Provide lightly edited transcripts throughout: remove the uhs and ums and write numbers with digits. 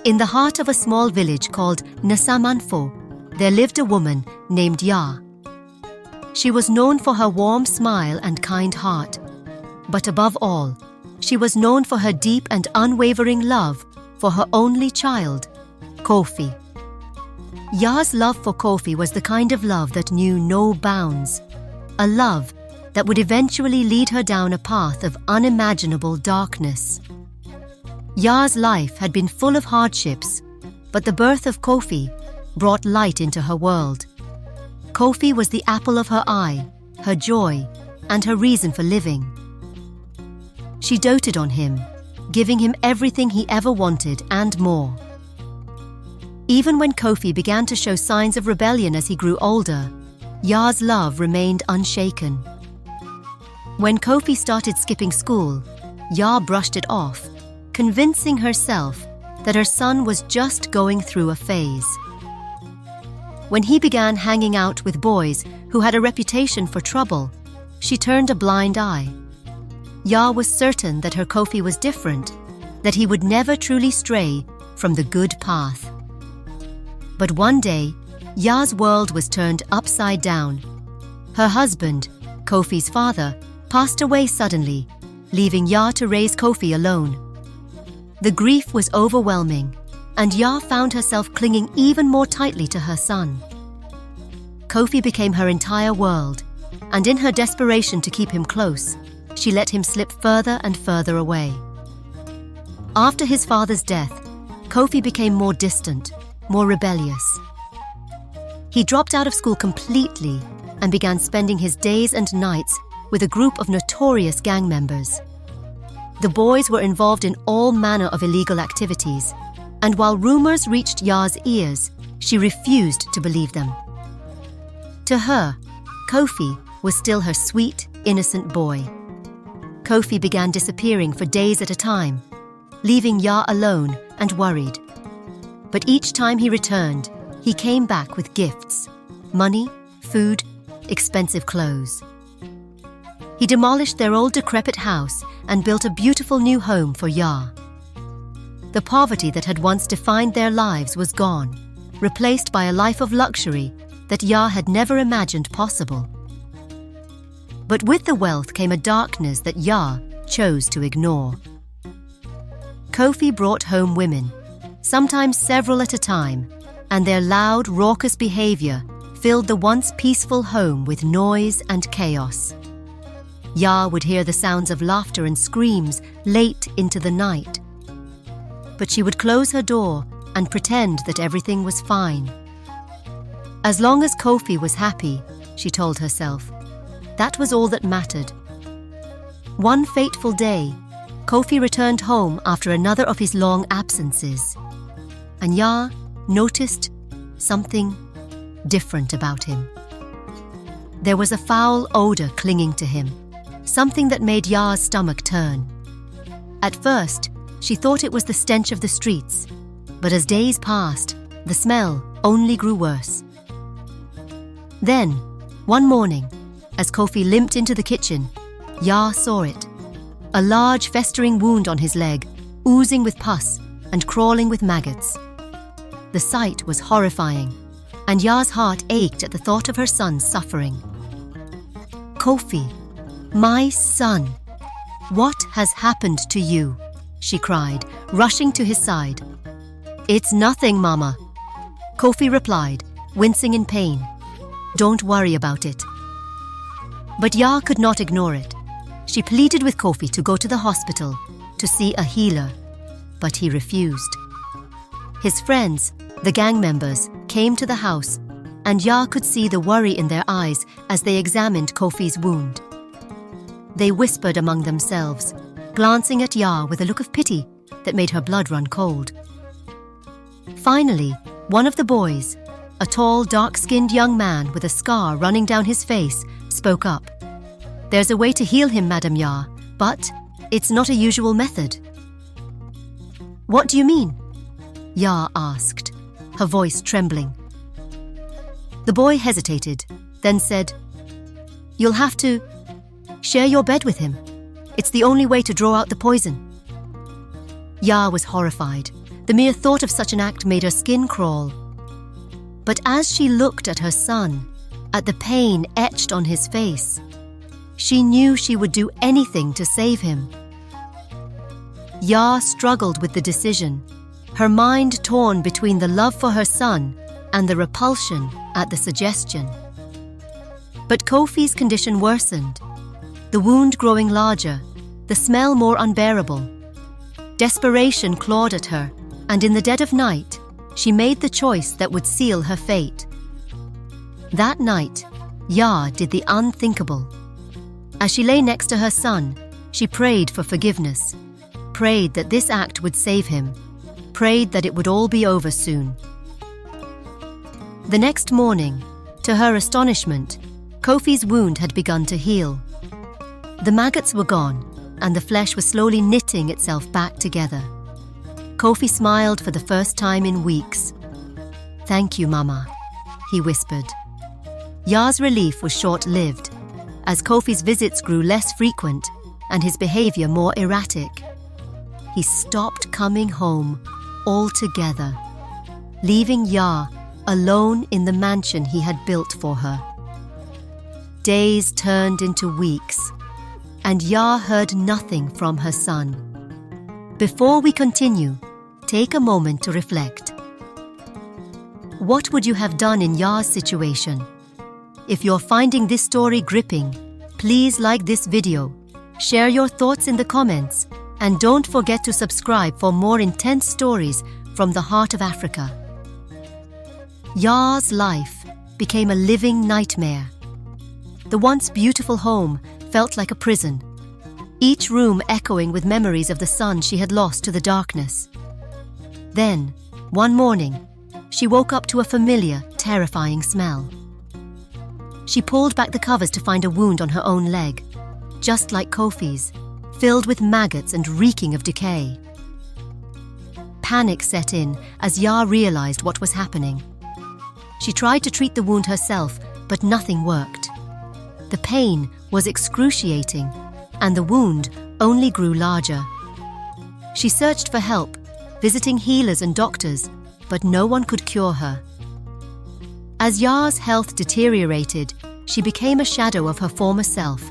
In the heart of a small village called Nasamanfo, there lived a woman named Ya. She was known for her warm smile and kind heart, but above all, she was known for her deep and unwavering love for her only child, Kofi. Ya's love for Kofi was the kind of love that knew no bounds, a love that would eventually lead her down a path of unimaginable darkness. Ya's life had been full of hardships, but the birth of Kofi brought light into her world. Kofi was the apple of her eye, her joy, and her reason for living. She doted on him, giving him everything he ever wanted and more. Even when Kofi began to show signs of rebellion as he grew older, Ya's love remained unshaken. When Kofi started skipping school, Ya brushed it off, convincing herself that her son was just going through a phase. When he began hanging out with boys who had a reputation for trouble, she turned a blind eye. Ya was certain that her Kofi was different, that he would never truly stray from the good path. But one day, Ya's world was turned upside down. Her husband, Kofi's father, passed away suddenly, leaving Ya to raise Kofi alone. The grief was overwhelming, and Ya found herself clinging even more tightly to her son. Kofi became her entire world, and in her desperation to keep him close, she let him slip further and further away. After his father's death, Kofi became more distant, more rebellious. He dropped out of school completely and began spending his days and nights with a group of notorious gang members. The boys were involved in all manner of illegal activities, and while rumors reached Ya's ears, she refused to believe them. To her, Kofi was still her sweet, innocent boy. Kofi began disappearing for days at a time, leaving Ya alone and worried. But each time he returned, he came back with gifts: money, food, expensive clothes. He demolished their old decrepit house and built a beautiful new home for Ya. The poverty that had once defined their lives was gone, replaced by a life of luxury that Ya had never imagined possible. But with the wealth came a darkness that Ya chose to ignore. Kofi brought home women, sometimes several at a time, and their loud, raucous behavior filled the once peaceful home with noise and chaos. Ya would hear the sounds of laughter and screams late into the night. But she would close her door and pretend that everything was fine. As long as Kofi was happy, she told herself, that was all that mattered. One fateful day, Kofi returned home after another of his long absences, and Ya noticed something different about him. There was a foul odor clinging to him, something that made Ya's stomach turn. At first, she thought it was the stench of the streets, but as days passed, the smell only grew worse. Then, one morning, as Kofi limped into the kitchen, Ya saw it. A large festering wound on his leg, oozing with pus and crawling with maggots. The sight was horrifying, and Ya's heart ached at the thought of her son's suffering. "Kofi, my son, what has happened to you?" she cried, rushing to his side. "It's nothing, Mama," Kofi replied, wincing in pain. "Don't worry about it." But Ya could not ignore it. She pleaded with Kofi to go to the hospital to see a healer, but he refused. His friends, the gang members, came to the house, and Ya could see the worry in their eyes as they examined Kofi's wound. They whispered among themselves, glancing at Ya with a look of pity that made her blood run cold. Finally, one of the boys, a tall, dark-skinned young man with a scar running down his face, spoke up. "There's a way to heal him, Madam Ya, but it's not a usual method." "What do you mean?" Ya asked, her voice trembling. The boy hesitated, then said, "You'll have to share your bed with him. It's the only way to draw out the poison." Ya was horrified. The mere thought of such an act made her skin crawl. But as she looked at her son, at the pain etched on his face, she knew she would do anything to save him. Ya struggled with the decision, her mind torn between the love for her son and the repulsion at the suggestion. But Kofi's condition worsened, the wound growing larger, the smell more unbearable. Desperation clawed at her, and in the dead of night, she made the choice that would seal her fate. That night, Ya did the unthinkable. As she lay next to her son, she prayed for forgiveness, prayed that this act would save him, prayed that it would all be over soon. The next morning, to her astonishment, Kofi's wound had begun to heal. The maggots were gone, and the flesh was slowly knitting itself back together. Kofi smiled for the first time in weeks. "Thank you, Mama," he whispered. Ya's relief was short-lived, as Kofi's visits grew less frequent and his behavior more erratic. He stopped coming home altogether, leaving Ya alone in the mansion he had built for her. Days turned into weeks, and Ya heard nothing from her son. Before we continue, take a moment to reflect. What would you have done in Ya's situation? If you're finding this story gripping, please like this video, share your thoughts in the comments, and don't forget to subscribe for more intense stories from the heart of Africa. Ya's life became a living nightmare. The once beautiful home felt like a prison, each room echoing with memories of the son she had lost to the darkness. Then, one morning, she woke up to a familiar, terrifying smell. She pulled back the covers to find a wound on her own leg, just like Kofi's, filled with maggots and reeking of decay. Panic set in as Ya realized what was happening. She tried to treat the wound herself, but nothing worked. The pain was excruciating, and the wound only grew larger. She searched for help, visiting healers and doctors, but no one could cure her. As Ya's health deteriorated, she became a shadow of her former self,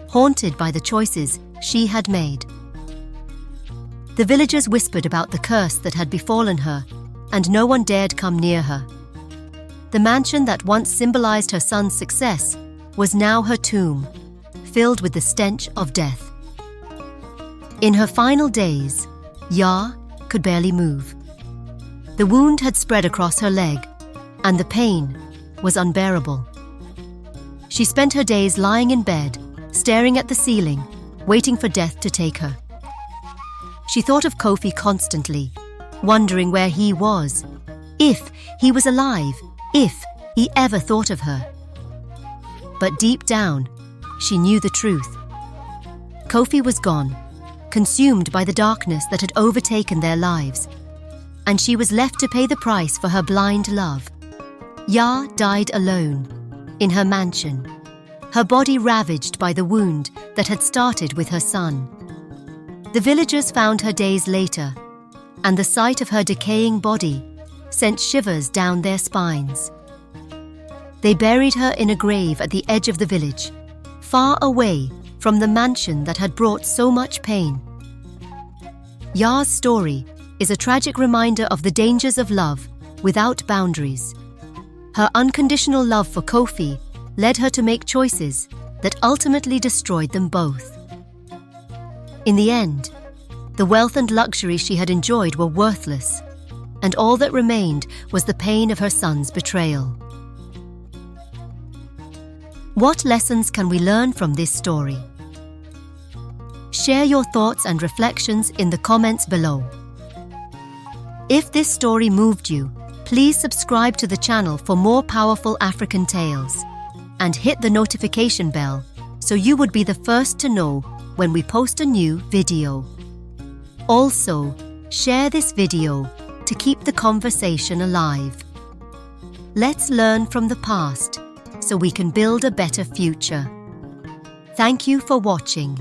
haunted by the choices she had made. The villagers whispered about the curse that had befallen her, and no one dared come near her. The mansion that once symbolized her son's success was now her tomb, filled with the stench of death. In her final days, Ya could barely move. The wound had spread across her leg, and the pain was unbearable. She spent her days lying in bed, staring at the ceiling, waiting for death to take her. She thought of Kofi constantly, wondering where he was, if he was alive, if he ever thought of her. But deep down, she knew the truth. Kofi was gone, consumed by the darkness that had overtaken their lives, and she was left to pay the price for her blind love. Ya died alone, in her mansion, her body ravaged by the wound that had started with her son. The villagers found her days later, and the sight of her decaying body sent shivers down their spines. They buried her in a grave at the edge of the village, far away from the mansion that had brought so much pain. Ya's story is a tragic reminder of the dangers of love without boundaries. Her unconditional love for Kofi led her to make choices that ultimately destroyed them both. In the end, the wealth and luxury she had enjoyed were worthless, and all that remained was the pain of her son's betrayal. What lessons can we learn from this story? Share your thoughts and reflections in the comments below. If this story moved you, please subscribe to the channel for more powerful African tales, and hit the notification bell so you would be the first to know when we post a new video. Also, share this video to keep the conversation alive. Let's learn from the past so we can build a better future. Thank you for watching.